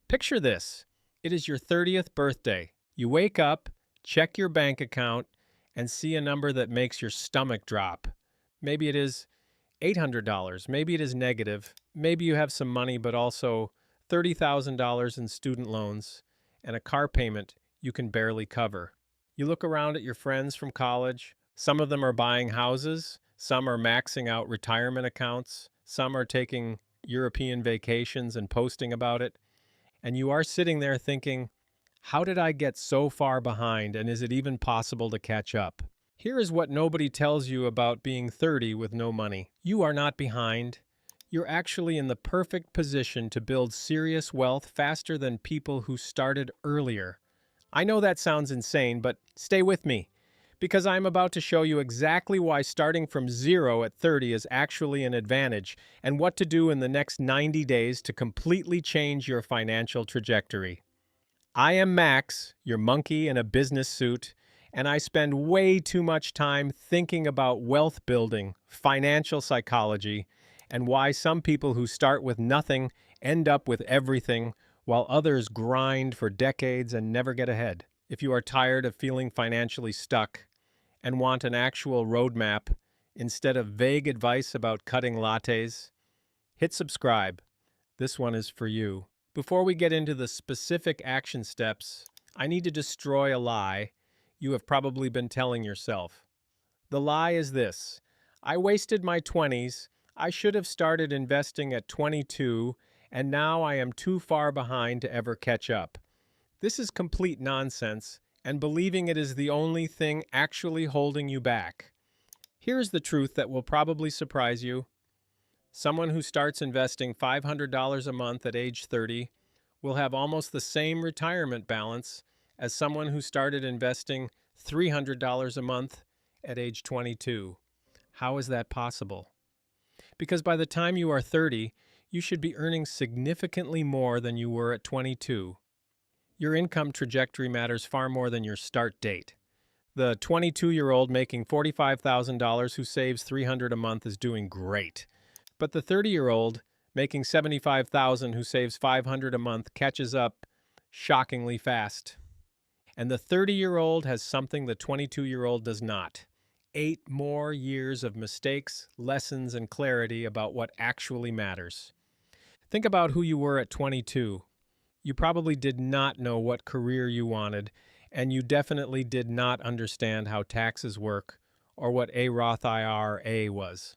Picture this. It is your 30th birthday. You wake up, check your bank account, and see a number that makes your stomach drop. Maybe it is $800. Maybe it is negative. Maybe you have some money, but also $30,000 in student loans and a car payment you can barely cover. You look around at your friends from college. Some of them are buying houses. Some are maxing out retirement accounts. Some are taking European vacations and posting about it. And you are sitting there thinking, how did I get so far behind, and is it even possible to catch up? Here is what nobody tells you about being 30 with no money. You are not behind. You're actually in the perfect position to build serious wealth faster than people who started earlier. I know that sounds insane, but stay with me, because I'm about to show you exactly why starting from zero at 30 is actually an advantage, and what to do in the next 90 days to completely change your financial trajectory. I am Max, your monkey in a business suit, and I spend way too much time thinking about wealth building, financial psychology, and why some people who start with nothing end up with everything, while others grind for decades and never get ahead. If you are tired of feeling financially stuck and want an actual roadmap instead of vague advice about cutting lattes, hit subscribe. This one is for you. Before we get into the specific action steps, I need to destroy a lie you have probably been telling yourself. The lie is this: I wasted my 20s, I should have started investing at 22, and now I am too far behind to ever catch up. This is complete nonsense, and believing it is the only thing actually holding you back. Here's the truth that will probably surprise you. Someone who starts investing $500 a month at age 30 will have almost the same retirement balance as someone who started investing $300 a month at age 22. How is that possible? Because by the time you are 30, you should be earning significantly more than you were at 22. Your income trajectory matters far more than your start date. The 22-year-old making $45,000 who saves $300 a month is doing great. But the 30-year-old making $75,000 who saves $500 a month catches up shockingly fast. And the 30-year-old has something the 22-year-old does not: 8 more years of mistakes, lessons, and clarity about what actually matters. Think about who you were at 22. You probably did not know what career you wanted, and you definitely did not understand how taxes work or what a Roth IRA was.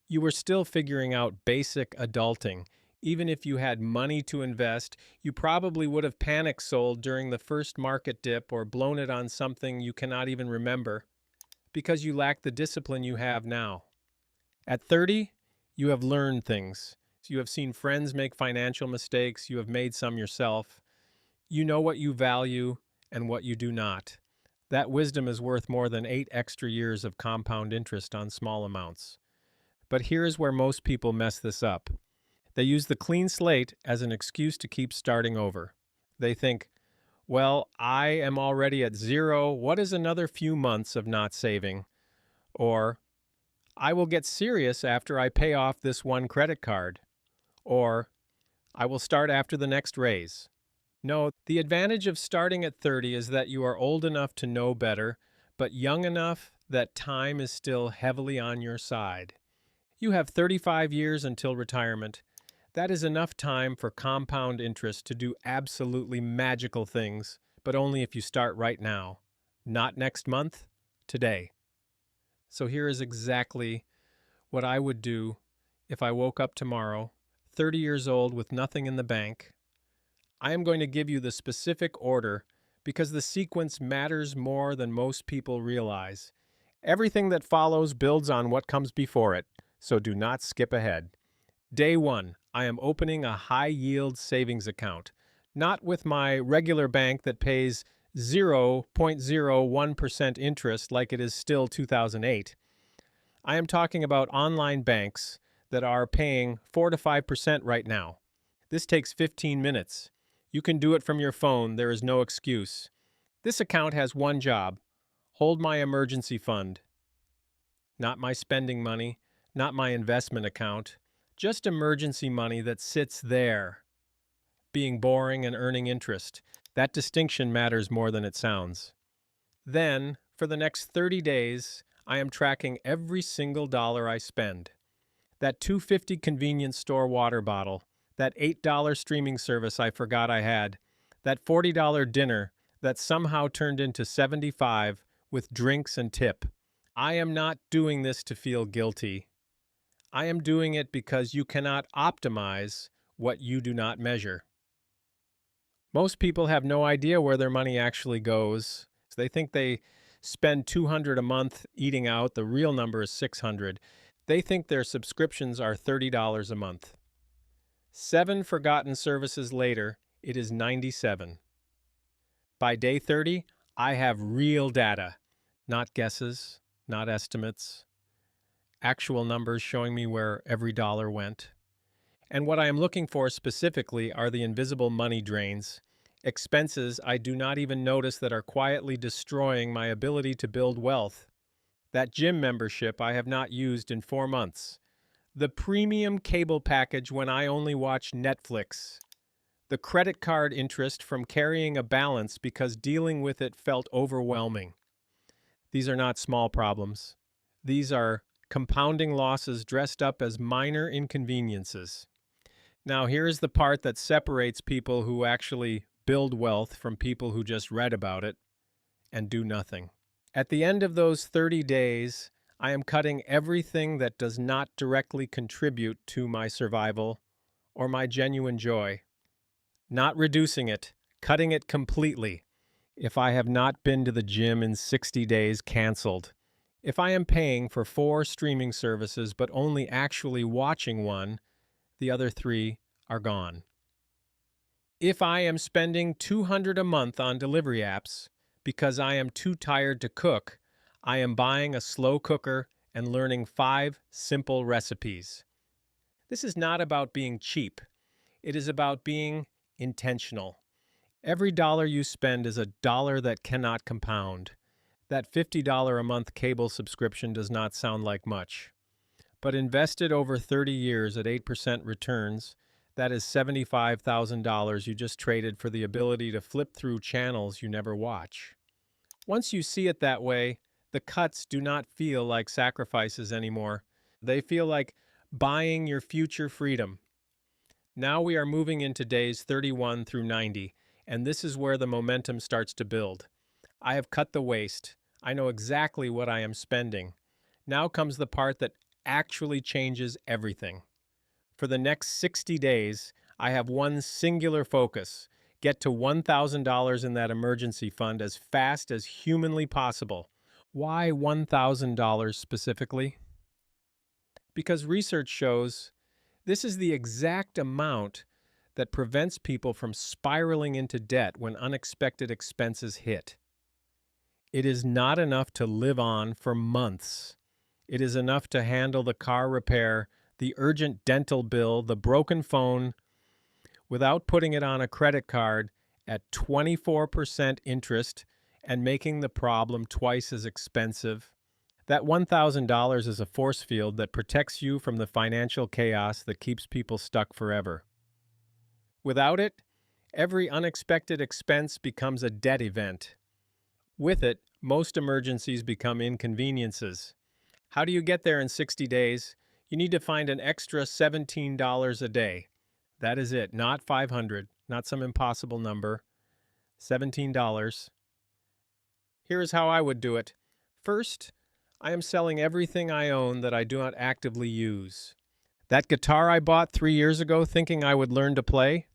You were still figuring out basic adulting. Even if you had money to invest, you probably would have panic sold during the first market dip or blown it on something you cannot even remember because you lacked the discipline you have now. At 30, you have learned things. You have seen friends make financial mistakes. You have made some yourself. You know what you value and what you do not. That wisdom is worth more than 8 extra years of compound interest on small amounts. But here's where most people mess this up. They use the clean slate as an excuse to keep starting over. They think, well, I am already at zero. What is another few months of not saving? Or, I will get serious after I pay off this one credit card. Or, I will start after the next raise. No, the advantage of starting at 30 is that you are old enough to know better, but young enough that time is still heavily on your side. You have 35 years until retirement. That is enough time for compound interest to do absolutely magical things, but only if you start right now. Not next month, today. So here is exactly what I would do if I woke up tomorrow, 30 years old with nothing in the bank. I am going to give you the specific order because the sequence matters more than most people realize. Everything that follows builds on what comes before it, so do not skip ahead. Day 1, I am opening a high-yield savings account, not with my regular bank that pays 0.01% interest like it is still 2008. I am talking about online banks that are paying 4 to 5% right now. This takes 15 minutes. You can do it from your phone. There is no excuse. This account has one job: hold my emergency fund. Not my spending money, not my investment account, just emergency money that sits there. being boring and earning interest. That distinction matters more than it sounds. Then, for the next 30 days, I am tracking every single dollar I spend. That $2.50 convenience store water bottle, that $8 streaming service I forgot I had, that $40 dinner that somehow turned into $75 with drinks and tip. I am not doing this to feel guilty. I am doing it because you cannot optimize what you do not measure. Most people have no idea where their money actually goes. They think they spend $200 a month eating out. The real number is $600. They think their subscriptions are $30 a month. 7 forgotten services later, it is 97. By day 30, I have real data, not guesses, not estimates, actual numbers showing me where every dollar went. And what I am looking for specifically are the invisible money drains, expenses I do not even notice that are quietly destroying my ability to build wealth. That gym membership I have not used in 4 months. The premium cable package when I only watch Netflix. The credit card interest from carrying a balance because dealing with it felt overwhelming. These are not small problems. These are compounding losses dressed up as minor inconveniences. Now, here is the part that separates people who actually build wealth from people who just read about it and do nothing. At the end of those 30 days, I am cutting everything that does not directly contribute to my survival or my genuine joy. Not reducing it, cutting it completely. If I have not been to the gym in 60 days, canceled. If I am paying for 4 streaming services but only actually watching one, the other 3 are gone. If I am spending $200 a month on delivery apps because I am too tired to cook, I am buying a slow cooker and learning 5 simple recipes. This is not about being cheap. It is about being intentional. Every dollar you spend is a dollar that cannot compound. That $50 a month cable subscription does not sound like much. But invested over 30 years at 8% returns, that is $75,000 you just traded for the ability to flip through channels you never watch. Once you see it that way, the cuts do not feel like sacrifices anymore. They feel like buying your future freedom. Now we are moving into days 31 through 90, and this is where the momentum starts to build. I have cut the waste. I know exactly what I am spending. Now comes the part that actually changes everything. For the next 60 days, I have one singular focus: get to $1,000 in that emergency fund as fast as humanly possible. Why $1,000 specifically? Because research shows this is the exact amount that prevents people from spiraling into debt when unexpected expenses hit. It is not enough to live on for months. It is enough to handle the car repair, the urgent dental bill, the broken phone, without putting it on a credit card at 24% interest and making the problem twice as expensive. That $1,000 is a force field that protects you from the financial chaos that keeps people stuck forever. Without it, every unexpected expense becomes a debt event. With it, most emergencies become inconveniences. How do you get there in 60 days? You need to find an extra $17 a day. That is it, not $500, not some impossible number. $17. Here is how I would do it. First, I am selling everything I own that I do not actively use. That guitar I bought 3 years ago thinking I would learn to play?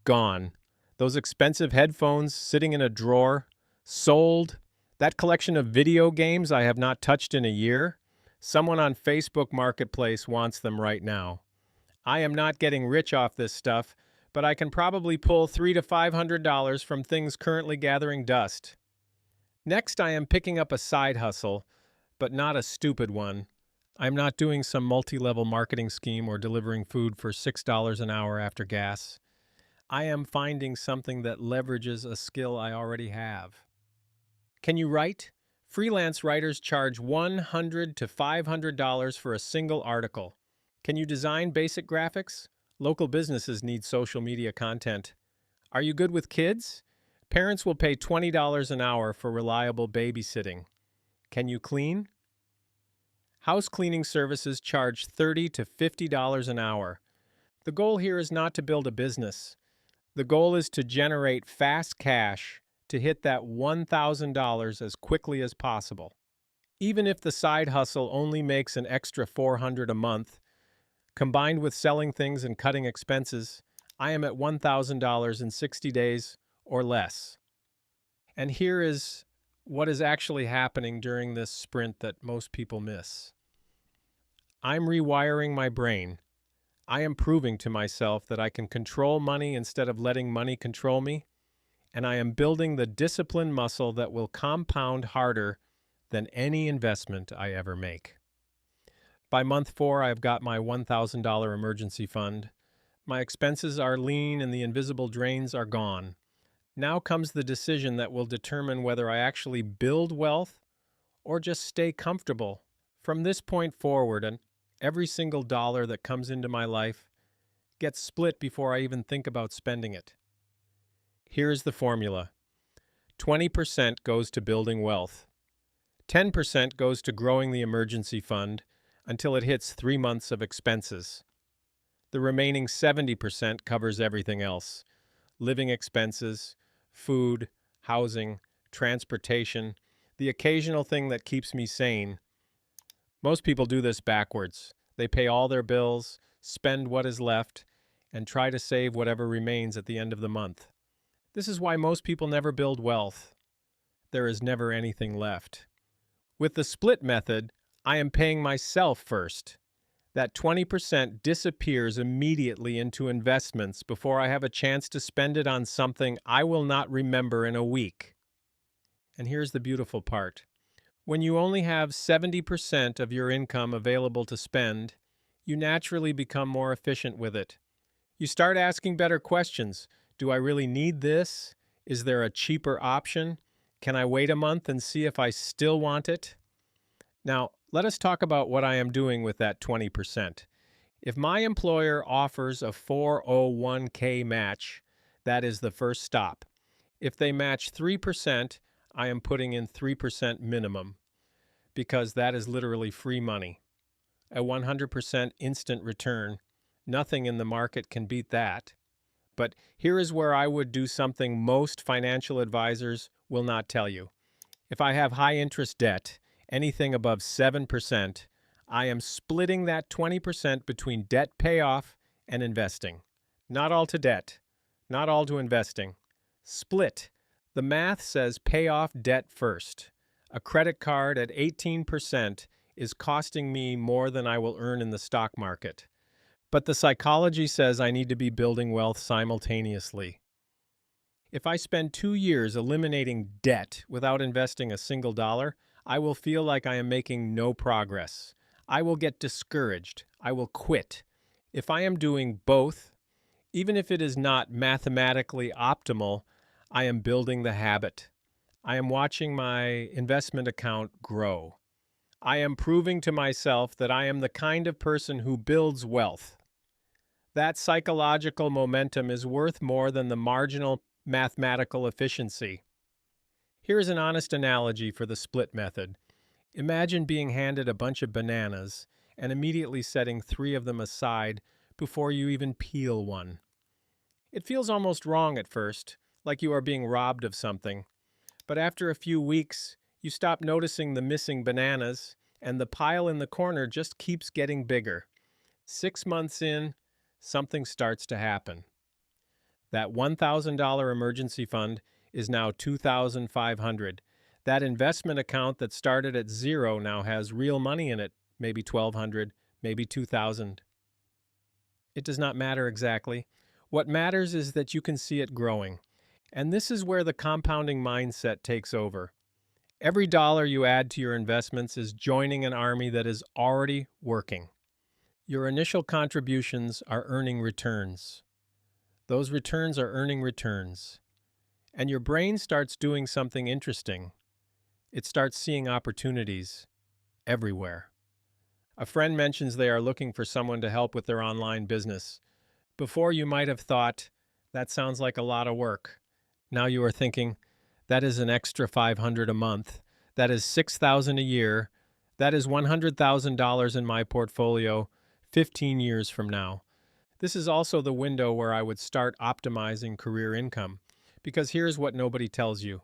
Gone. Those expensive headphones sitting in a drawer? Sold. That collection of video games I have not touched in a year? Someone on Facebook Marketplace wants them right now. I am not getting rich off this stuff, but I can probably pull $300 to $500 from things currently gathering dust. Next, I am picking up a side hustle, but not a stupid one. I'm not doing some multi-level marketing scheme or delivering food for $6 an hour after gas. I am finding something that leverages a skill I already have. Can you write? Freelance writers charge $100 to $500 for a single article. Can you design basic graphics? Local businesses need social media content. Are you good with kids? Parents will pay $20 an hour for reliable babysitting. Can you clean? House cleaning services charge $30 to $50 an hour. The goal here is not to build a business. The goal is to generate fast cash to hit that $1,000 as quickly as possible. Even if the side hustle only makes an extra $400 a month, combined with selling things and cutting expenses, I am at $1,000 in 60 days or less. And here is what is actually happening during this sprint that most people miss. I'm rewiring my brain. I am proving to myself that I can control money instead of letting money control me, and I am building the discipline muscle that will compound harder than any investment I ever make. By month 4, I've got my $1,000 emergency fund. My expenses are lean and the invisible drains are gone. Now comes the decision that will determine whether I actually build wealth or just stay comfortable. From this point forward, and every single dollar that comes into my life gets split before I even think about spending it. Here's the formula. 20% goes to building wealth. 10% goes to growing the emergency fund until it hits 3 months of expenses. The remaining 70% covers everything else: living expenses, food, housing, transportation, the occasional thing that keeps me sane. Most people do this backwards. They pay all their bills, spend what is left, and try to save whatever remains at the end of the month. This is why most people never build wealth. There is never anything left. With the split method, I am paying myself first. That 20% disappears immediately into investments before I have a chance to spend it on something I will not remember in a week. And here's the beautiful part. When you only have 70% of your income available to spend, you naturally become more efficient with it. You start asking better questions. Do I really need this? Is there a cheaper option? Can I wait a month and see if I still want it? Now, let us talk about what I am doing with that 20%. If my employer offers a 401k match, that is the first stop. If they match 3%, I am putting in 3% minimum, because that is literally free money. A 100% instant return. Nothing in the market can beat that. But here is where I would do something most financial advisors will not tell you. If I have high interest debt, anything above 7%, I am splitting that 20% between debt payoff and investing. Not all to debt, not all to investing. Split. The math says pay off debt first. A credit card at 18% is costing me more than I will earn in the stock market. But the psychology says I need to be building wealth simultaneously. If I spend 2 years eliminating debt without investing a single dollar, I will feel like I am making no progress. I will get discouraged. I will quit. If I am doing both, even if it is not mathematically optimal, I am building the habit. I am watching my investment account grow. I am proving to myself that I am the kind of person who builds wealth. That psychological momentum is worth more than the marginal mathematical efficiency. Here is an honest analogy for the split method. Imagine being handed a bunch of bananas and immediately setting 3 of them aside before you even peel one. It feels almost wrong at first, like you are being robbed of something. But after a few weeks, you stop noticing the missing bananas, and the pile in the corner just keeps getting bigger. 6 months in, something starts to happen. That $1,000 emergency fund is now $2,500. That investment account that started at 0 now has real money in it, maybe $1,200, maybe $2,000. It does not matter exactly. What matters is that you can see it growing. And this is where the compounding mindset takes over. Every dollar you add to your investments is joining an army that is already working. Your initial contributions are earning returns. Those returns are earning returns. And your brain starts doing something interesting. It starts seeing opportunities everywhere. A friend mentions they are looking for someone to help with their online business, Before you might have thought, that sounds like a lot of work. Now you are thinking, that is an extra 500 a month. That is 6,000 a year. That is $100,000 in my portfolio 15 years from now. This is also the window where I would start optimizing career income. Because here's what nobody tells you.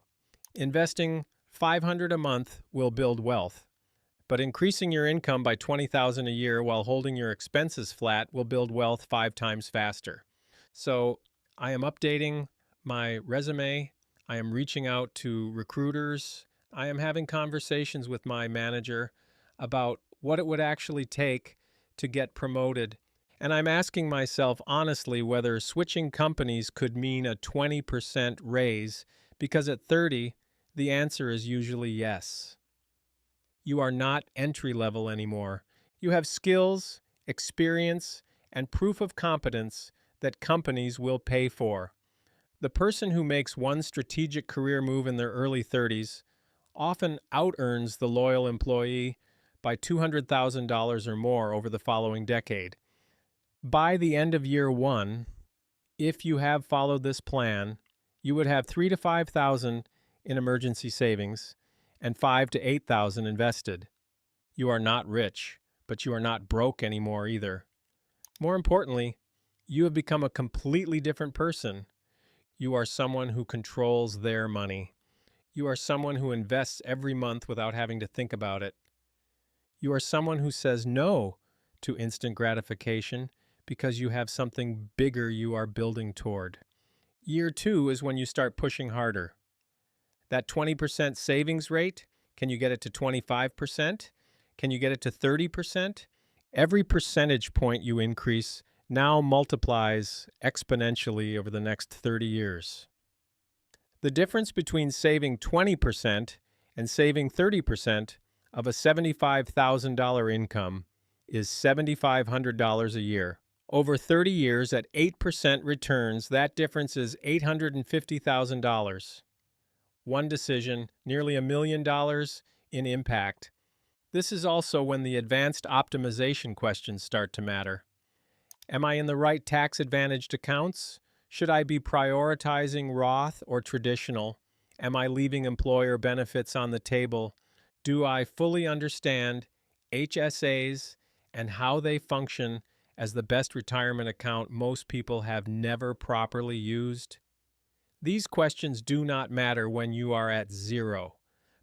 Investing 500 a month will build wealth. But increasing your income by 20,000 a year while holding your expenses flat will build wealth 5 times faster. So, I am updating my resume. I am reaching out to recruiters. I am having conversations with my manager about what it would actually take to get promoted. And I'm asking myself honestly whether switching companies could mean a 20% raise, because at 30, the answer is usually yes. You are not entry level anymore. You have skills, experience, and proof of competence that companies will pay for. The person who makes one strategic career move in their early 30s often out-earns the loyal employee by $200,000 or more over the following decade. By the end of year one, if you have followed this plan, you would have 3 to 5,000 in emergency savings and 5 to 8,000 invested. You are not rich, but you are not broke anymore either. More importantly, you have become a completely different person. You are someone who controls their money. You are someone who invests every month without having to think about it. You are someone who says no to instant gratification because you have something bigger you are building toward. Year two is when you start pushing harder. That 20% savings rate, can you get it to 25%? Can you get it to 30%? Every percentage point you increase now multiplies exponentially over the next 30 years. The difference between saving 20% and saving 30% of a $75,000 income is $7,500 a year. Over 30 years at 8% returns, that difference is $850,000. One decision, nearly $1 million in impact. This is also when the advanced optimization questions start to matter. Am I in the right tax-advantaged accounts? Should I be prioritizing Roth or traditional? Am I leaving employer benefits on the table? Do I fully understand HSAs and how they function as the best retirement account most people have never properly used? These questions do not matter when you are at zero,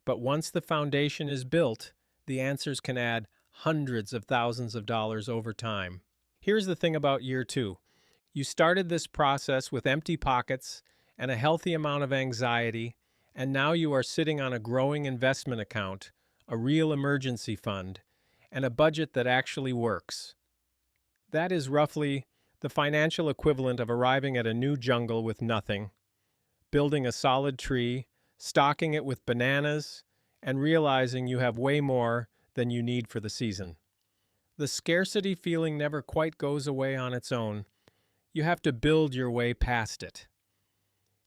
but once the foundation is built, the answers can add hundreds of thousands of dollars over time. Here's the thing about year two. You started this process with empty pockets and a healthy amount of anxiety, and now you are sitting on a growing investment account, a real emergency fund, and a budget that actually works. That is roughly the financial equivalent of arriving at a new jungle with nothing, building a solid tree, stocking it with bananas, and realizing you have way more than you need for the season. The scarcity feeling never quite goes away on its own. You have to build your way past it.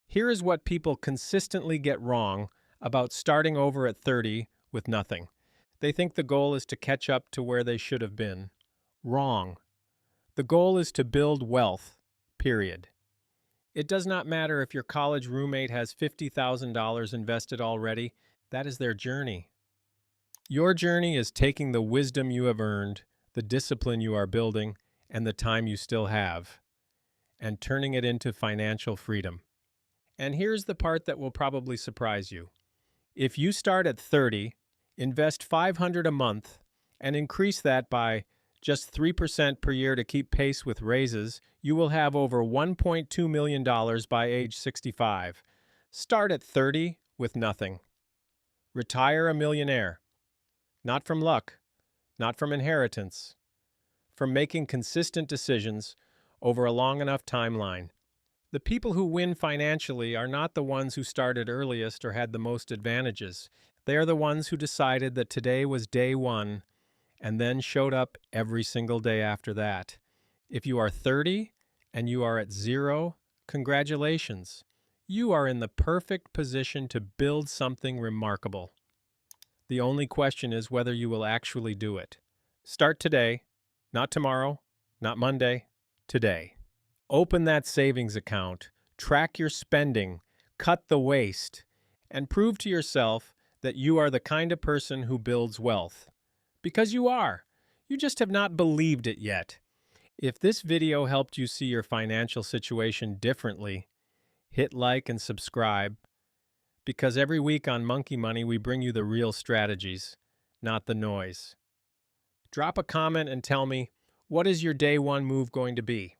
Here is what people consistently get wrong about starting over at 30 with nothing. They think the goal is to catch up to where they should have been. Wrong. The goal is to build wealth, period. It does not matter if your college roommate has $50,000 invested already. That is their journey. Your journey is taking the wisdom you have earned, the discipline you are building, and the time you still have, and turning it into financial freedom. And here's the part that will probably surprise you. If you start at 30, invest $500 a month, and increase that by just 3% per year to keep pace with raises, you will have over $1.2 million by age 65. Start at 30 with nothing. Retire a millionaire. Not from luck, not from inheritance, from making consistent decisions over a long enough timeline. The people who win financially are not the ones who started earliest or had the most advantages. They are the ones who decided that today was day one and then showed up every single day after that. If you are 30 and you are at zero, congratulations. You are in the perfect position to build something remarkable. The only question is whether you will actually do it. Start today, not tomorrow, not Monday, today. Open that savings account, track your spending, cut the waste, and prove to yourself that you are the kind of person who builds wealth. Because you are. You just have not believed it yet. If this video helped you see your financial situation differently, hit like and subscribe, because every week on Monkey Money we bring you the real strategies, not the noise. Drop a comment and tell me, what is your day one move going to be?